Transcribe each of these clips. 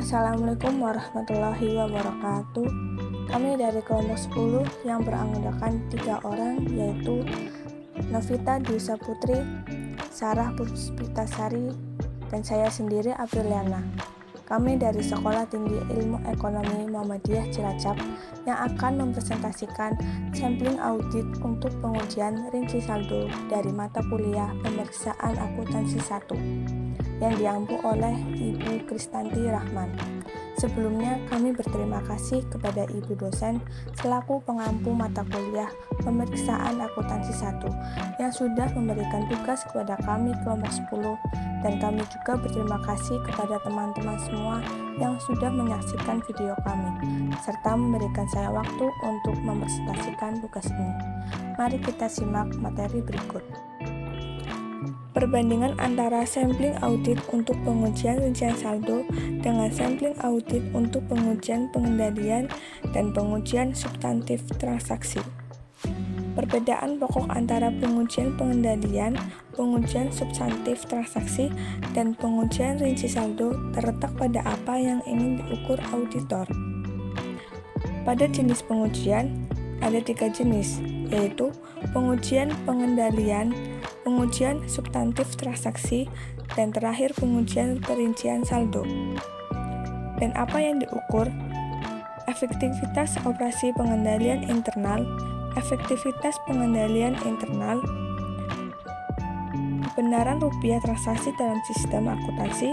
Assalamualaikum warahmatullahi wabarakatuh. Kami dari kelompok 10 yang beranggotakan 3 orang, yaitu Novita Dwi Saputri, Sarah Puspitasari, dan saya sendiri Apriliana. Kami dari Sekolah Tinggi Ilmu Ekonomi Muhammadiyah Cilacap yang akan mempresentasikan sampling audit untuk pengujian rinci saldo dari mata kuliah pemeriksaan akuntansi 1 yang diampu oleh Ibu Kristanti Rahman. Sebelumnya, kami berterima kasih kepada Ibu dosen selaku pengampu mata kuliah pemeriksaan akuntansi 1 yang sudah memberikan tugas kepada kami kelompok 10, dan kami juga berterima kasih kepada teman-teman semua yang sudah menyaksikan video kami serta memberikan saya waktu untuk mempresentasikan tugas ini. Mari kita simak materi berikut. Perbandingan antara sampling audit untuk pengujian rincian saldo dengan sampling audit untuk pengujian pengendalian dan pengujian substantif transaksi. Perbedaan pokok antara pengujian pengendalian, pengujian substantif transaksi, dan pengujian rinci saldo terletak pada apa yang ingin diukur auditor. Pada jenis pengujian, ada 3 jenis, yaitu pengujian pengendalian, pengujian substantif transaksi, dan terakhir pengujian perincian saldo. Dan apa yang diukur? Efektivitas operasi pengendalian internal, efektivitas pengendalian internal, kebenaran rupiah transaksi dalam sistem akuntansi,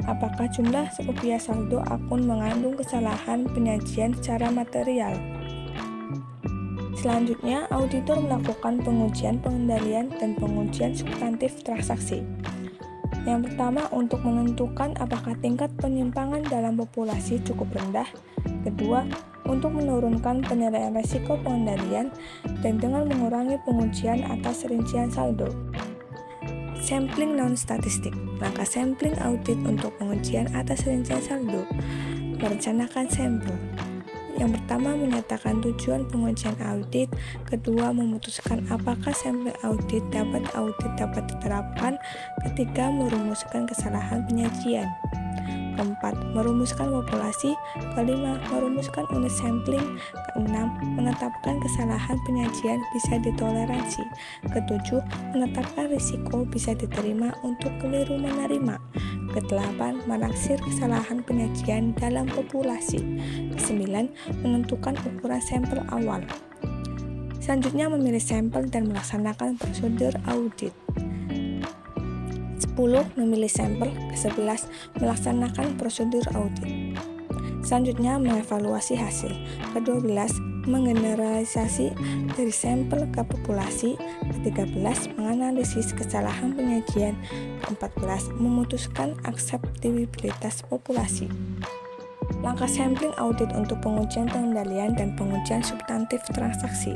apakah jumlah rupiah saldo akun mengandung kesalahan penyajian secara material. Selanjutnya, auditor melakukan pengujian pengendalian dan pengujian substantif transaksi. Yang pertama, untuk menentukan apakah tingkat penyimpangan dalam populasi cukup rendah. Kedua, untuk menurunkan penilaian risiko pengendalian dan dengan mengurangi pengujian atas rincian saldo. Sampling non-statistik. Langkah sampling audit untuk pengujian atas rincian saldo. Merencanakan sampel. Yang pertama, menyatakan tujuan pengujian audit. Kedua, memutuskan apakah sampling audit dapat diterapkan. Ketiga, merumuskan kesalahan penyajian. Keempat, merumuskan populasi. Kelima, merumuskan unit sampling. Keenam, menetapkan kesalahan penyajian bisa ditoleransi. Ketujuh, menetapkan risiko bisa diterima untuk keliru menerima. Kedelapan, menaksir kesalahan penyajian dalam populasi. Kesembilan, menentukan ukuran sampel awal. Selanjutnya, memilih sampel dan melaksanakan prosedur audit. 10. Memilih sampel. Ke-11, melaksanakan prosedur audit. Selanjutnya, mengevaluasi hasil. Ke-12, menggeneralisasi dari sampel ke populasi. Ke-13, menganalisis kesalahan penyajian. Ke-14, memutuskan akseptabilitas populasi. Langkah sampling audit untuk pengujian pengendalian dan pengujian substantif transaksi.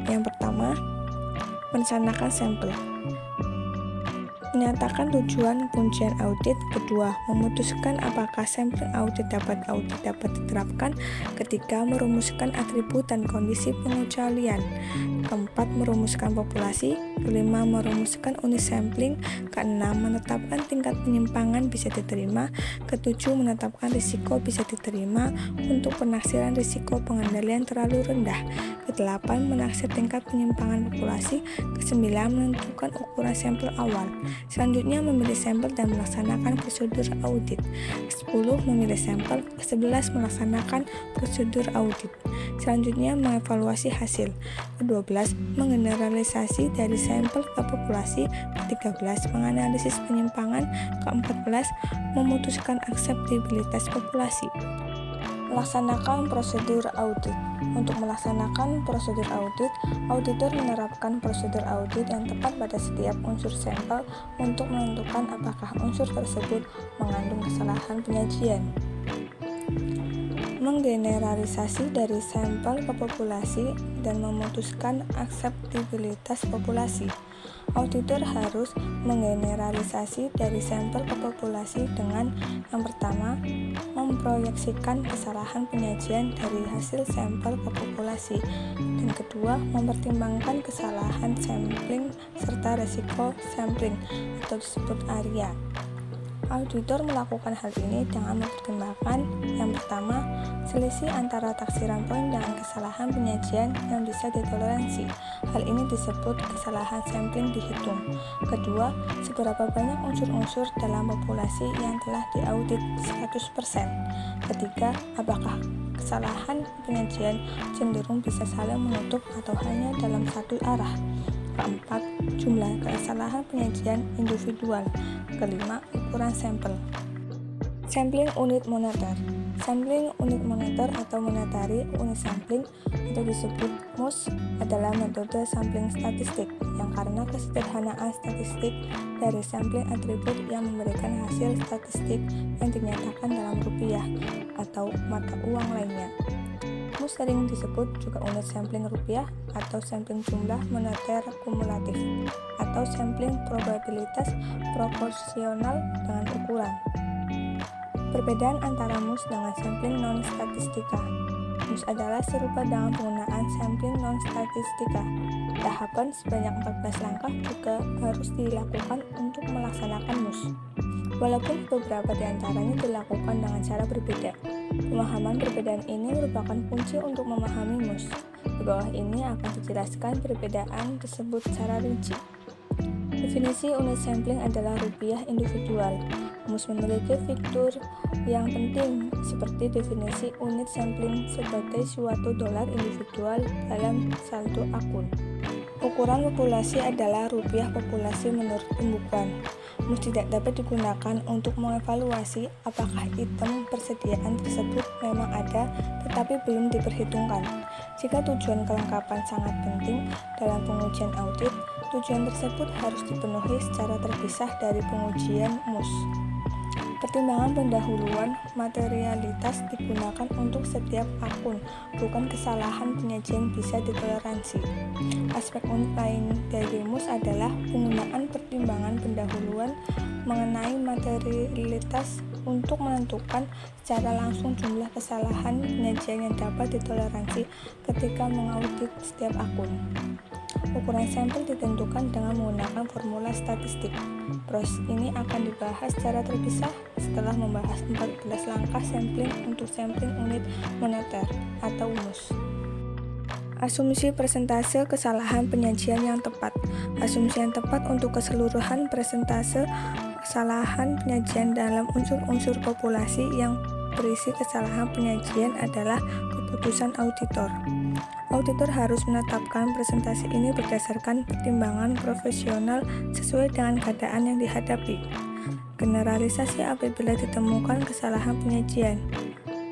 Yang pertama, merencanakan sampel. Menyatakan tujuan pengujian audit. Kedua, memutuskan apakah sampling audit dapat diterapkan. Ketiga, merumuskan atribut dan kondisi pengecualian. Keempat, merumuskan populasi. Kelima, merumuskan unit sampling. Keenam, menetapkan tingkat penyimpangan bisa diterima. Ketujuh, menetapkan risiko bisa diterima untuk penaksiran risiko pengendalian terlalu rendah. Kedelapan, menaksir tingkat penyimpangan populasi. Kesembilan, menentukan ukuran sampel awal. Selanjutnya, memilih sampel dan melaksanakan prosedur audit. 10. Memilih sampel. 11. Melaksanakan prosedur audit. Selanjutnya, mengevaluasi hasil. 12. Menggeneralisasi dari sampel ke populasi. 13. Menganalisis penyimpangan. 14. Memutuskan akseptabilitas populasi. Melaksanakan prosedur audit. Untuk melaksanakan prosedur audit, auditor menerapkan prosedur audit yang tepat pada setiap unsur sampel untuk menentukan apakah unsur tersebut mengandung kesalahan penyajian. Menggeneralisasi dari sampel ke populasi dan memutuskan akseptabilitas populasi. Auditor harus menggeneralisasi dari sampel ke populasi dengan yang pertama, memproyeksikan kesalahan penyajian dari hasil sampel ke populasi, dan kedua, mempertimbangkan kesalahan sampling serta resiko sampling atau disebut ARIA. Auditor melakukan hal ini dengan mempertimbangkan yang pertama, selisih antara taksiran poin dengan kesalahan penyajian yang bisa ditoleransi. Hal ini disebut kesalahan sampling dihitung. Kedua, seberapa banyak unsur-unsur dalam populasi yang telah diaudit 100%. Ketiga, apakah kesalahan penyajian cenderung bisa saling menutup atau hanya dalam satu arah. Keempat, jumlah kesalahan penyajian individual. Kelima, ukuran sampel. Sampling unit moneter. Sampling unit moneter atau monetary unit sampling atau disebut MUS adalah metode sampling statistik yang karena kesederhanaan statistik dari sampling atribut yang memberikan hasil statistik yang dinyatakan dalam rupiah atau mata uang lainnya. MUS sering disebut juga unit sampling rupiah atau sampling jumlah moneter kumulatif atau sampling probabilitas proporsional dengan ukuran. Perbedaan antara MUS dengan sampling non-statistika. MUS adalah serupa dengan penggunaan sampling non-statistika. Tahapan sebanyak 14 langkah juga harus dilakukan untuk melaksanakan MUS. Walaupun beberapa di antaranya dilakukan dengan cara berbeda. Pemahaman perbedaan ini merupakan kunci untuk memahami MUS. Di bawah ini akan dijelaskan perbedaan tersebut secara rinci. Definisi unit sampling adalah rupiah individual. MUS memiliki fitur yang penting seperti definisi unit sampling sebagai suatu dolar individual dalam saldo akun. Ukuran populasi adalah rupiah populasi menurut pembukuan. MUS tidak dapat digunakan untuk mengevaluasi apakah item persediaan tersebut memang ada tetapi belum diperhitungkan. Jika tujuan kelengkapan sangat penting dalam pengujian audit, tujuan tersebut harus dipenuhi secara terpisah dari pengujian MUS. Pertimbangan pendahuluan materialitas digunakan untuk setiap akun, bukan kesalahan penyajian bisa ditoleransi. Aspek unik lain dari MUS adalah penggunaan pertimbangan pendahuluan mengenai materialitas untuk menentukan secara langsung jumlah kesalahan penyajian yang dapat ditoleransi ketika mengaudit setiap akun. Ukuran sampel ditentukan dengan menggunakan formula statistik. Proses ini akan dibahas secara terpisah setelah membahas 14 langkah sampling untuk sampling unit moneter atau MUS. Asumsi persentase kesalahan penyajian yang tepat. Asumsi yang tepat untuk keseluruhan persentase kesalahan penyajian dalam unsur-unsur populasi yang berisi kesalahan penyajian adalah keputusan auditor. Auditor harus menetapkan presentasi ini berdasarkan pertimbangan profesional sesuai dengan keadaan yang dihadapi. Generalisasi apabila ditemukan kesalahan penyajian.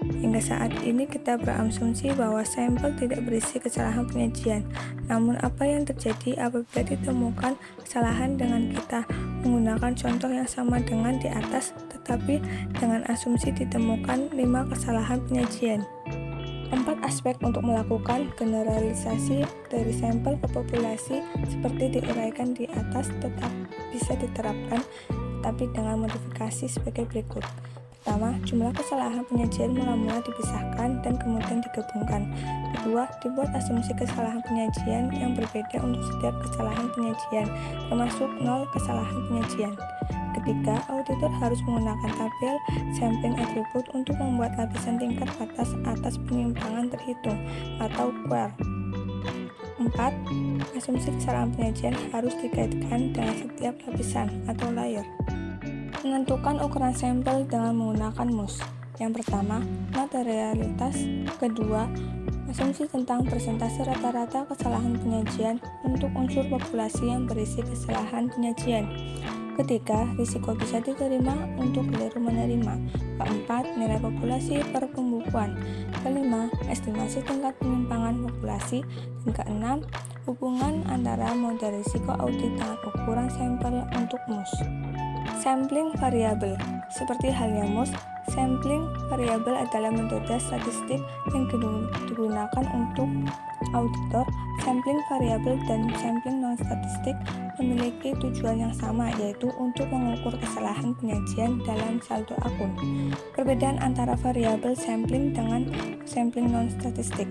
Hingga saat ini kita berasumsi bahwa sampel tidak berisi kesalahan penyajian. Namun apa yang terjadi apabila ditemukan kesalahan dengan kita menggunakan contoh yang sama dengan di atas tetapi dengan asumsi ditemukan 5 kesalahan penyajian. 4 aspek untuk melakukan generalisasi dari sampel ke populasi seperti diuraikan di atas tetap bisa diterapkan, tapi dengan modifikasi sebagai berikut. Pertama, jumlah kesalahan penyajian mula-mula dipisahkan dan kemudian digabungkan. Kedua, dibuat asumsi kesalahan penyajian yang berbeda untuk setiap kesalahan penyajian, termasuk 0 kesalahan penyajian. Ketiga, auditor harus menggunakan tabel sampling atribut untuk membuat lapisan tingkat batas atas penyimpangan terhitung atau QUAR. 4. Asumsi kesalahan penyajian harus dikaitkan dengan setiap lapisan atau layer. Menentukan ukuran sampel dengan menggunakan MUS. Yang pertama, materialitas. Kedua, asumsi tentang persentase rata-rata kesalahan penyajian untuk unsur populasi yang berisi kesalahan penyajian. Ketiga, risiko bisa diterima untuk keliru menerima. Keempat, nilai populasi per pembukuan. Kelima, estimasi tingkat penyimpangan populasi. Dan keenam, hubungan antara model risiko audit dengan ukuran sampel untuk MUS. Sampling variabel. Seperti halnya MUS, sampling variabel adalah metode statistik yang digunakan untuk auditor, sampling variabel dan sampling non-statistik memiliki tujuan yang sama, yaitu untuk mengukur kesalahan penyajian dalam saldo akun. Perbedaan antara variabel sampling dengan sampling non-statistik.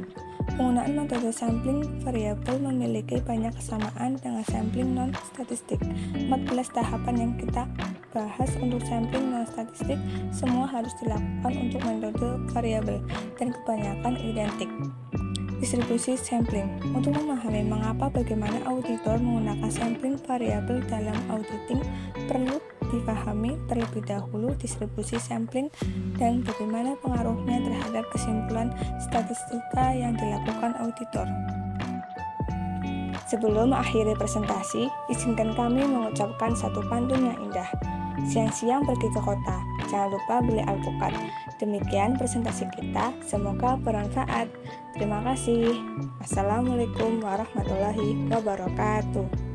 Penggunaan metode sampling variabel memiliki banyak kesamaan dengan sampling non-statistik. 14 tahapan yang kita bahas untuk sampling non-statistik semua harus dilakukan untuk metode variabel dan kebanyakan identik. Distribusi sampling. Untuk memahami mengapa bagaimana auditor menggunakan sampling variabel dalam auditing, perlu dipahami terlebih dahulu distribusi sampling dan bagaimana pengaruhnya terhadap kesimpulan statistika yang dilakukan auditor. Sebelum mengakhiri presentasi, izinkan kami mengucapkan satu pantun yang indah. Siang-siang pergi ke kota, jangan lupa beli alpukat. Demikian presentasi kita, semoga bermanfaat. Terima kasih. Assalamualaikum warahmatullahi wabarakatuh.